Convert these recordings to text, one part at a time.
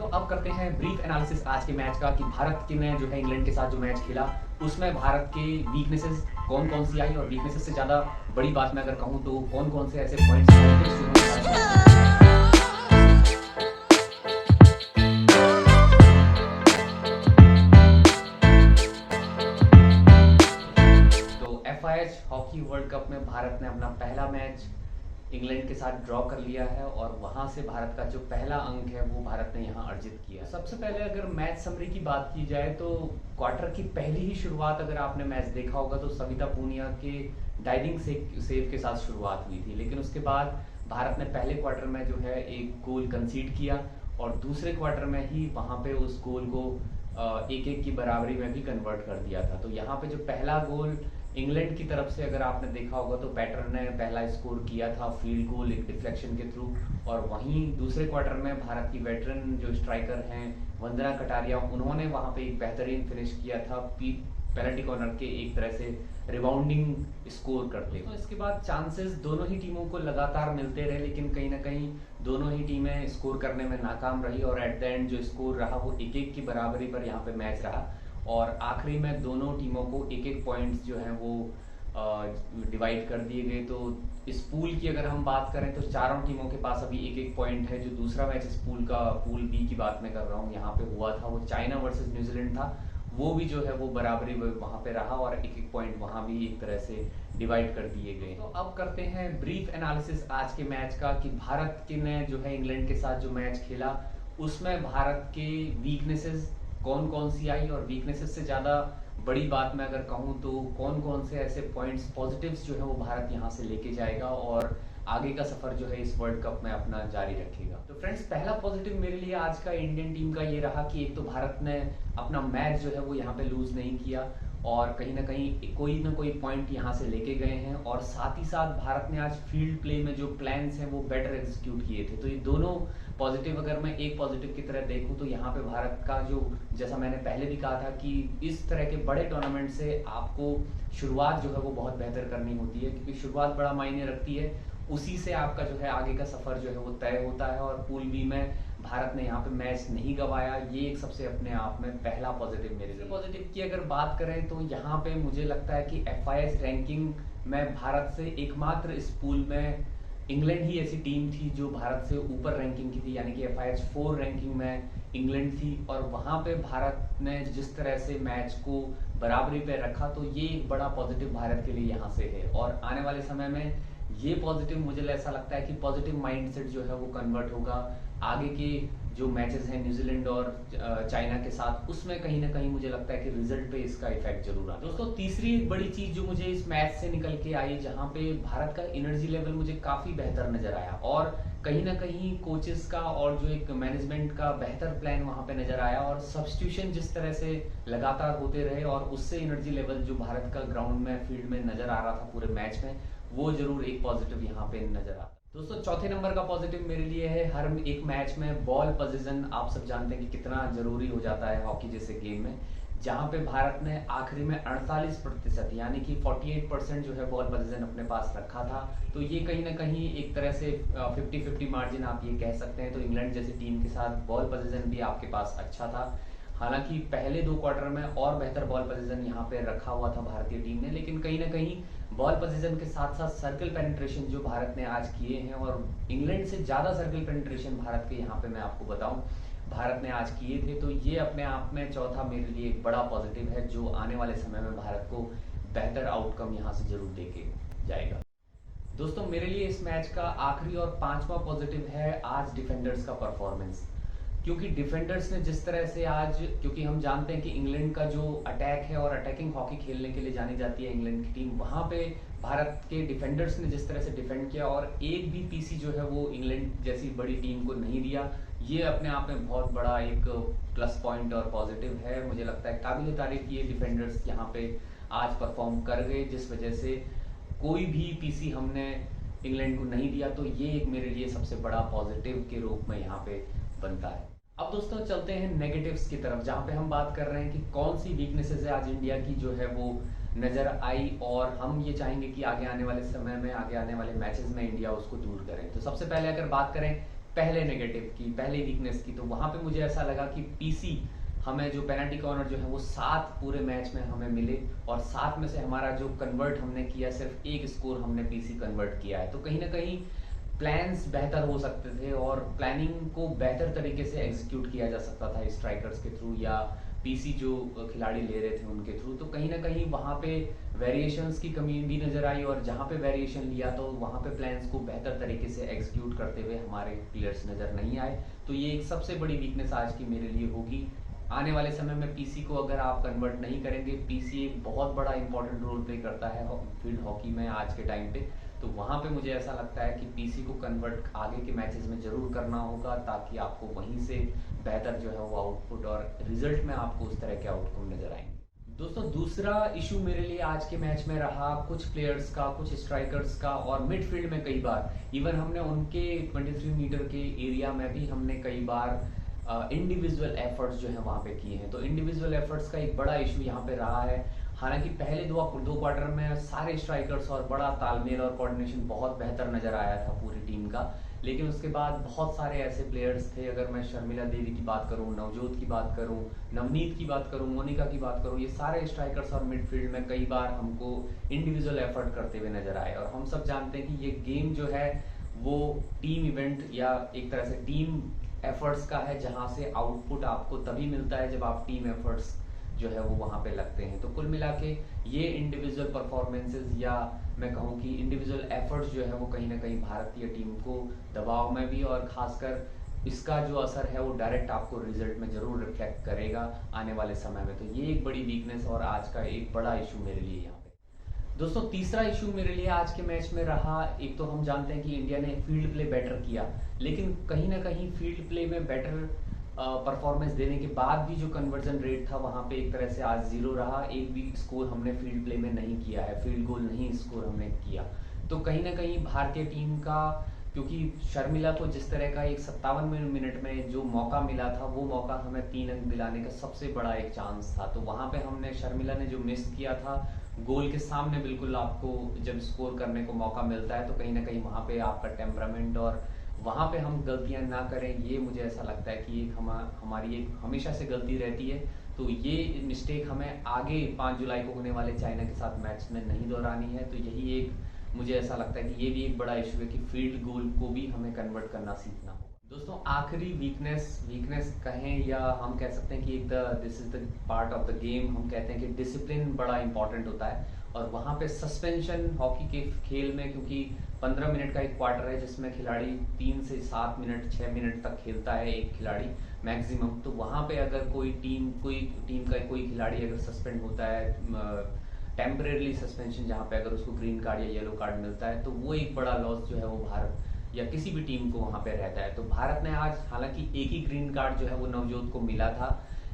दोस्तों अब करते हैं ब्रीफ एनालिसिस आज के मैच का कि भारत के ने जो है इंग्लैंड के साथ जो मैच खेला उसमें भारत के वीकनेसेस कौन कौन सी आई और वीकनेसेस से ज़्यादा बड़ी बात मैं अगर कहूँ तो कौन कौन से ऐसे पॉइंट्स तो एफआईएच हॉकी वर्ल्ड कप में भारत ने अपना पहला मैच इंग्लैंड के साथ ड्रॉ कर लिया है और वहां से भारत का जो पहला अंक है वो भारत ने यहां अर्जित किया। सबसे पहले अगर मैच समरी की बात की जाए तो क्वार्टर की पहली ही शुरुआत अगर आपने मैच देखा होगा तो सविता पूनिया के डाइविंग सेव के साथ शुरुआत हुई थी, लेकिन उसके बाद भारत ने पहले क्वार्टर में जो है एक गोल कंसीड किया और दूसरे क्वार्टर में ही वहां पे उस गोल को एक एक की बराबरी में भी कन्वर्ट कर दिया था। तो यहाँ पे जो पहला गोल इंग्लैंड की तरफ से अगर आपने देखा होगा तो बैटर ने पहला स्कोर किया था फील्ड गोल एक डिफ्लेक्शन के थ्रू, और वहीं दूसरे क्वार्टर में भारत की वेटरन जो स्ट्राइकर हैं वंदना कटारिया उन्होंने वहां पे एक बेहतरीन फिनिश किया था पेनल्टी कॉर्नर के एक तरह से रिबाउंडिंग स्कोर करते। तो इसके बाद चांसेस दोनों ही टीमों को लगातार मिलते रहे, लेकिन कहीं ना कहीं दोनों ही टीमें स्कोर करने में नाकाम रही और एट द एंड जो स्कोर रहा वो एक एक की बराबरी पर यहाँ पे मैच रहा और आखिरी में दोनों टीमों को एक एक पॉइंट्स जो हैं वो डिवाइड कर दिए गए। तो इस पूल की अगर हम बात करें तो चारों टीमों के पास अभी एक एक पॉइंट है। जो दूसरा मैच इस पूल का पूल बी की बात मैं कर रहा हूँ यहाँ पे हुआ था वो चाइना वर्सेस न्यूजीलैंड था, वो भी जो है वो बराबरी वहां पे रहा और एक एक पॉइंट वहां भी एक तरह से डिवाइड कर दिए गए। तो अब करते हैं ब्रीफ एनालिसिस आज के मैच का कि भारत के ने जो है इंग्लैंड के साथ जो मैच खेला उसमें भारत के वीकनेसेस कौन कौन सी आई और वीकनेसेस से ज़्यादा बड़ी बात मैं अगर कहूँ तो कौन कौन से ऐसे पॉइंट्स पॉजिटिव्स जो है वो भारत यहाँ से लेके जाएगा और आगे का सफर जो है इस वर्ल्ड कप में अपना जारी रखेगा। तो फ्रेंड्स पहला पॉजिटिव मेरे लिए आज का इंडियन टीम का ये रहा कि एक तो भारत ने अपना मैच जो है वो यहाँ पे लूज नहीं किया और कहीं ना कोई पॉइंट यहाँ से लेके गए हैं और साथ ही साथ भारत ने आज फील्ड प्ले में जो प्लान्स हैं वो बेटर एग्जीक्यूट किए थे। तो ये दोनों पॉजिटिव अगर मैं एक पॉजिटिव की तरह देखूं तो यहाँ पे भारत का जो जैसा मैंने पहले भी कहा था कि इस तरह के बड़े टूर्नामेंट से आपको शुरुआत जो है वो बहुत बेहतर करनी होती है क्योंकि शुरुआत बड़ा मायने रखती है, उसी से आपका जो है आगे का सफर जो है वो तय होता है। और पूल बी में भारत ने यहाँ पे मैच नहीं गवाया, ये एक सबसे अपने आप में पहला पॉजिटिव मेरे लिए। पॉजिटिव की अगर बात करें तो यहाँ पे मुझे लगता है कि एफआईएस रैंकिंग में भारत से एकमात्र इस पूल में इंग्लैंड ही ऐसी टीम थी जो भारत से ऊपर रैंकिंग की थी, यानी कि एफआईएच 4 रैंकिंग में इंग्लैंड थी और वहां पे भारत ने जिस तरह से मैच को बराबरी पे रखा तो ये एक बड़ा पॉजिटिव भारत के लिए यहाँ से है। और आने वाले समय में ये पॉजिटिव मुझे ऐसा लगता है कि पॉजिटिव माइंडसेट जो है वो कन्वर्ट होगा आगे के जो मैचेस हैं न्यूजीलैंड और चाइना के साथ, उसमें कहीं ना कहीं मुझे लगता है कि रिजल्ट पे इसका इफेक्ट जरूर आ। दोस्तों तीसरी एक बड़ी चीज जो मुझे इस मैच से निकल के आई जहां पे भारत का एनर्जी लेवल मुझे काफी बेहतर नजर आया और कहीं ना कहीं कोचेस का और जो एक मैनेजमेंट का बेहतर प्लान वहां पे नजर आया और सब्स्टिट्यूशन जिस तरह से लगातार होते रहे और उससे एनर्जी लेवल जो भारत का ग्राउंड में फील्ड में नजर आ रहा था पूरे मैच में वो जरूर एक पॉजिटिव यहाँ पे नजर आता। दोस्तों चौथे नंबर का पॉजिटिव मेरे लिए है हर एक मैच में बॉल पोजीशन। आप सब जानते हैं कि कितना जरूरी हो जाता है हॉकी जैसे गेम में, जहां पे भारत ने आखिरी में 48% यानी कि 48% जो है बॉल पोजीशन अपने पास रखा था। तो ये कहीं ना कहीं एक तरह से 50-50 मार्जिन आप ये कह सकते हैं। तो इंग्लैंड जैसी टीम के साथ बॉल पोजीशन भी आपके पास अच्छा था, हालांकि पहले 2 क्वार्टर में और बेहतर बॉल पोजीशन यहाँ पे रखा हुआ था भारतीय टीम ने, लेकिन कहीं ना कहीं बॉल पोजीशन के साथ साथ सर्कल पेनिट्रेशन जो भारत ने आज किए हैं और इंग्लैंड से ज्यादा सर्कल पेनिट्रेशन भारत के यहाँ पे मैं आपको बताऊं भारत ने आज किए थे। तो ये अपने आप में चौथा मेरे लिए एक बड़ा पॉजिटिव है जो आने वाले समय में भारत को बेहतर आउटकम यहाँ से जरूर देके जाएगा। दोस्तों मेरे लिए इस मैच का आखिरी और 5वां पॉजिटिव है आज डिफेंडर्स का परफॉर्मेंस, क्योंकि डिफेंडर्स ने जिस तरह से आज, क्योंकि हम जानते हैं कि इंग्लैंड का जो अटैक है और अटैकिंग हॉकी खेलने के लिए जानी जाती है इंग्लैंड की टीम, वहां पे भारत के डिफेंडर्स ने जिस तरह से डिफेंड किया और एक भी पीसी जो है वो इंग्लैंड जैसी बड़ी टीम को नहीं दिया, ये अपने आप में बहुत बड़ा एक प्लस पॉइंट और पॉजिटिव है। मुझे लगता है काबिल तारीफ ये डिफेंडर्स यहाँ पे आज परफॉर्म कर गए जिस वजह से कोई भी पीसी हमने इंग्लैंड को नहीं दिया। तो ये एक मेरे लिए सबसे बड़ा पॉजिटिव के रूप में यहाँ पे बनता है। अब दोस्तों चलते हैं नेगेटिव्स की तरफ, जहां पे हम बात कर रहे हैं कि कौन सी वीकनेसेस है आज इंडिया की जो है वो नजर आई और हम ये चाहेंगे कि आगे आने वाले समय में आगे आने वाले मैचेस में इंडिया उसको दूर करें। तो सबसे पहले अगर बात करें पहले नेगेटिव की, पहले वीकनेस की, तो वहां पे मुझे ऐसा लगा कि पीसी हमें जो पेनल्टी कॉर्नर जो है वो 7 पूरे मैच में हमें मिले, और 7 में से हमारा जो कन्वर्ट हमने किया सिर्फ एक स्कोर हमने पीसी कन्वर्ट किया है। तो कहीं ना कहीं प्लान्स बेहतर हो सकते थे और प्लानिंग को बेहतर तरीके से एग्जीक्यूट किया जा सकता था स्ट्राइकर्स के थ्रू या पीसी जो खिलाड़ी ले रहे थे उनके थ्रू। तो कहीं ना कहीं वहाँ पे वेरिएशंस की कमी भी नजर आई, और जहाँ पे वेरिएशन लिया तो वहाँ पे प्लान्स को बेहतर तरीके से एग्जीक्यूट करते हुए हमारे प्लेयर्स नजर नहीं आए। तो ये एक सबसे बड़ी वीकनेस आज की मेरे लिए होगी। आने वाले समय में पीसी को अगर आप कन्वर्ट नहीं करेंगे, पीसी एक बहुत बड़ा इंपॉर्टेंट रोल प्ले करता है फील्ड हॉकी में आज के टाइम पे, तो वहां पे मुझे ऐसा लगता है कि पीसी को कन्वर्ट आगे के मैचेस में जरूर करना होगा, ताकि आपको वहीं से बेहतर जो है वो आउटपुट और रिजल्ट में आपको उस तरह के आउटकम नजर आएंगे। दोस्तों, दूसरा इशू मेरे लिए आज के मैच में रहा कुछ प्लेयर्स का, कुछ स्ट्राइकर्स का, और मिडफील्ड में कई बार इवन हमने उनके 23 मीटर के एरिया में भी हमने कई बार इंडिविजुअल एफर्ट्स जो है वहां पे किए हैं। तो इंडिविजुअल एफर्ट्स का एक बड़ा इशू यहाँ पे रहा है। हालांकि पहले दो क्वार्टर में सारे स्ट्राइकर्स और बड़ा तालमेल और कोऑर्डिनेशन बहुत बेहतर नजर आया था पूरी टीम का, लेकिन उसके बाद बहुत सारे ऐसे प्लेयर्स थे, अगर मैं शर्मिला देवी की बात करूं, नवजोत की बात करूं, नवनीत की बात करूं, मोनिका की बात करूं, ये सारे स्ट्राइकर्स और मिडफील्ड में कई बार हमको इंडिविजुअल एफर्ट करते हुए नजर आए। और हम सब जानते हैं कि ये गेम जो है वो टीम इवेंट या एक तरह से टीम एफर्ट्स का है, जहां से आउटपुट आपको तभी मिलता है जब आप टीम एफर्ट्स जो है वो वहां पे लगते हैं। तो कुल मिला के ये इंडिविजुअल परफॉर्मेंसेस या मैं कहूँ कि इंडिविजुअल एफर्ट्स जो है वो कहीं ना कहीं भारतीय टीम को दबाव में भी, और खासकर इसका जो असर है वो डायरेक्ट आपको रिजल्ट में जरूर रिफ्लेक्ट करेगा आने वाले समय में। तो ये एक बड़ी वीकनेस और आज का एक बड़ा इशू मेरे लिए यहाँ पे। दोस्तों, तीसरा इशू मेरे लिए आज के मैच में रहा, एक तो हम जानते हैं कि इंडिया ने फील्ड प्ले बेटर किया, लेकिन कहीं ना कहीं फील्ड प्ले में बेटर परफॉर्मेंस देने के बाद भी जो कन्वर्जन रेट था वहां पे एक तरह से आज जीरो रहा। एक भी स्कोर हमने फील्ड प्ले में नहीं किया है, फील्ड गोल नहीं स्कोर हमने किया। तो कहीं ना कहीं भारतीय टीम का, क्योंकि शर्मिला को जिस तरह का एक 57 मिनट में जो मौका मिला था, वो मौका हमें 3 अंक दिलाने का सबसे बड़ा एक चांस था। तो वहां पे हमने, शर्मिला ने जो मिस किया था गोल के सामने, बिल्कुल आपको जब स्कोर करने को मौका मिलता है तो कहीं ना कहीं वहां पे आपका टेम्परामेंट और वहां पे हम गलतियां ना करें, ये मुझे ऐसा लगता है कि एक हमारी एक हमेशा से गलती रहती है। तो ये मिस्टेक हमें आगे 5 जुलाई को होने वाले चाइना के साथ मैच में नहीं दोहरानी है। तो यही एक मुझे ऐसा लगता है कि ये भी एक बड़ा इशू है कि फील्ड गोल को भी हमें कन्वर्ट करना सीखना होगा। दोस्तों, आखिरी वीकनेस कहें या हम कह सकते हैं कि this is the part of the game, हम कहते हैं कि डिसिप्लिन बड़ा इंपॉर्टेंट होता है। और वहां पे सस्पेंशन हॉकी के खेल में, क्योंकि 15 मिनट का एक क्वार्टर है जिसमें खिलाड़ी 3 से 7 मिनट 6 मिनट तक खेलता है एक खिलाड़ी मैक्सिमम, तो वहां पे अगर कोई टीम का कोई खिलाड़ी अगर सस्पेंड होता है, टेम्परेरी सस्पेंशन, जहां पे अगर उसको ग्रीन कार्ड या येलो कार्ड मिलता है, तो वो एक बड़ा लॉस जो है वो भारत या किसी भी टीम को वहां पे रहता है। तो भारत ने आज, हालांकि एक ही ग्रीन कार्ड जो है वो नवजोत को मिला था,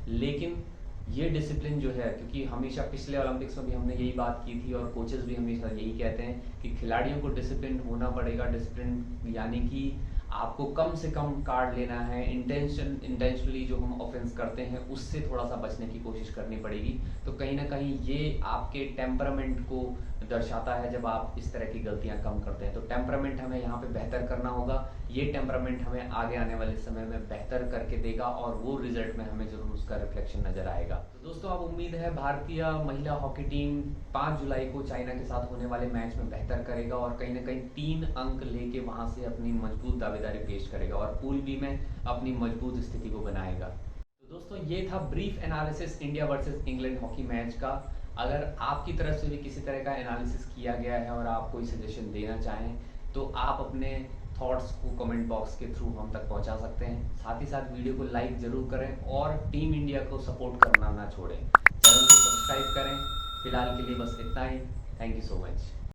लेकिन ये डिसिप्लिन जो है, क्योंकि हमेशा पिछले ओलंपिक्स में भी हमने यही बात की थी और कोचेस भी हमेशा यही कहते हैं कि खिलाड़ियों को डिसिप्लिन होना पड़ेगा। डिसिप्लिन यानी कि आपको कम से कम कार्ड लेना है, इंटेंशनली जो हम ऑफेंस करते हैं उससे थोड़ा सा बचने की कोशिश करनी पड़ेगी। तो कहीं ना कहीं ये आपके टेम्परामेंट को दर्शाता है जब आप इस तरह की गलतियां कम करते हैं। तो टेम्परामेंट हमें यहाँ पे बेहतर करना होगा, ये टेम्परामेंट हमें आगे आने वाले समय में बेहतर करके देगा और वो रिजल्ट में हमें जरूर उसका रिफ्लेक्शन नजर आएगा। तो दोस्तों, अब उम्मीद है भारतीय महिला हॉकी टीम 5 जुलाई को चाइना के साथ होने वाले मैच में बेहतर करेगा और कहीं ना कहीं 3 अंक लेके वहां से अपनी मजबूत दावेदारी पेश करेगा और पूल बी में अपनी मजबूत स्थिति को बनाएगा। तो दोस्तों, ये था brief analysis India versus England hockey match का। अगर आपकी तरफ से भी किसी तरह का एनालिसिस किया गया है और आप कोई सजेशन देना चाहें तो आप अपने थॉट्स को कमेंट बॉक्स के थ्रू हम तक पहुंचा सकते हैं। साथ ही साथ वीडियो को लाइक जरूर करें और टीम इंडिया को सपोर्ट करना ना छोड़ें। चैनल को सब्सक्राइब करें। फिलहाल के लिए बस इतना ही। Thank you so much.